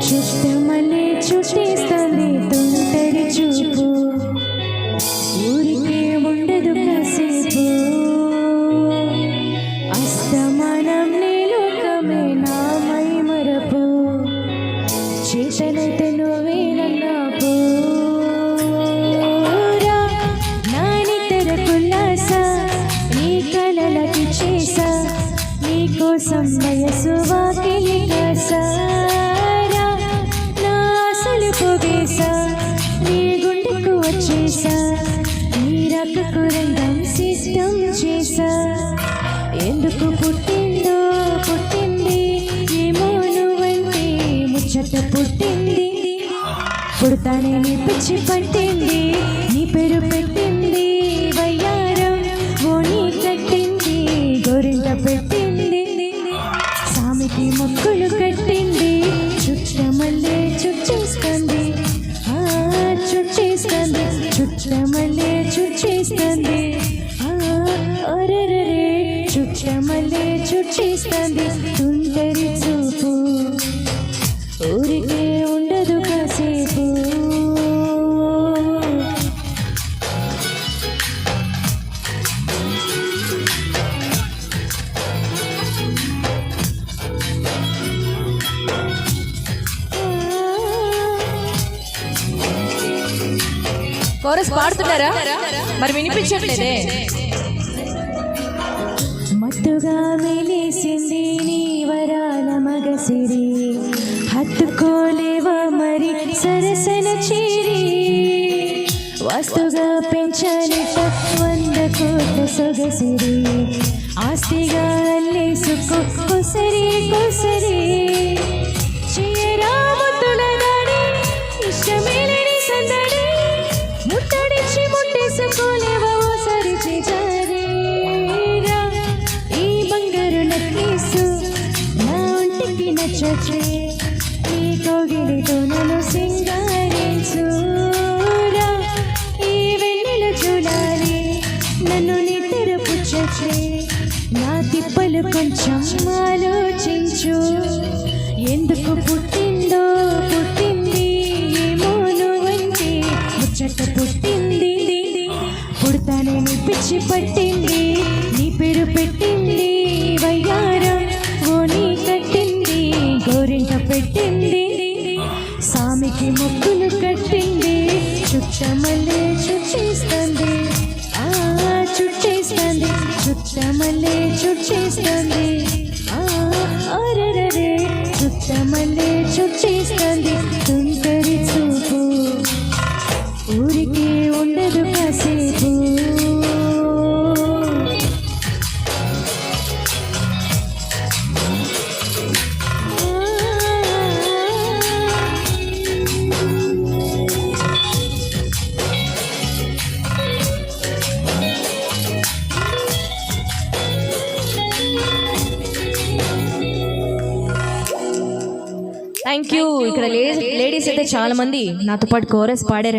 చుట్టమల్లే చుట్టేస్తుంది తొంటరి చూపు, ఊరికే ఉండదు కాసేపు. అస్తమానం నీ లోకమే నామై మరపు, చేతనైతే నువ్వే నన్నాపు. నా నిద్ర కుల్లాస నీ కలలకి చేసా, నీకోసం వయసు వాకిలి కాసా. నీ గుండెకు వచ్చేసా, నీ రకకు రంగం సిద్ధం చేసా. ఎందుకు పుట్టిందో పుట్టింది, ఏమో నువ్వంటే ముచ్చట పుట్టింది. పుడతానే నీ పిచ్చి పట్టింది, నీ పేరు పెట్టింది వయ్యారం. ఓని కట్టింది గోరింట పెట్టింది, సామికి మొక్కులు కట్టింది. చుట్టమల్లే చుట్టేస్తుంది, చుట్టేస్తుంది, చుట్టమల్లే చుట్టేస్తుంది. అరెరే చుట్టమల్లే చుట్టేస్తుంది సుందరి చూపు, ఊరికే ఉండదు కాసేపు. కోరస్ పాడుతున్నారా? మరి వినిపించట్లేదే. మత్తుగా వెలిసింది నీ వరాల మగసిరి, హత్తుకోలేవా మరి సరసన చేరి. వాస్తుగా పెంచాలిట 100 కోట్ల సొగసిరి, ఆస్తిగా అల్లేసుకో కొసరి కొసరి. చేయరాముతుల దాడి ఇష్టమేలేని సందడి, ముట్టడిచి ముట్టేసుకోలేవా ఓసారి చేజారీరా. ఈ బంగారు నక్లీసు నా ఒంటికి నచ్చట్లే, ఈ కౌగిలితో నన్ను సింగారించురా. ఈ వెన్నెల చూడాలి నన్ను నిద్ర పుచ్చట్లే, నా తిప్పలు కొంచెం ఆలోచించు. ఎందుకు పుట్టిందో పుట్టింది, ఏమో నువ్వంటే ముచ్చట పుట్టింది. పుడతానే నీ పిచ్చి పట్టింది, నీ పేరు పెట్టింది వయ్యారం. ఓని కట్టింది గోరింట పెట్టింది, సామికి మొక్కులు కట్టింది. చుట్టమల్లే చుట్టేస్తుంది, చుట్టేస్తుంది, చుట్టమల్లే చుట్టేస్తుంది. అరెరే చుట్టమల్లే చుట్టేస్తుంది సుందరి చూపు, ఊరికే ఉండదు కాసేపు. Thank you. ఇక్కడ లేడీస్ అయితే చాలా మంది నాతో పాటు కోరస్ పాడారు.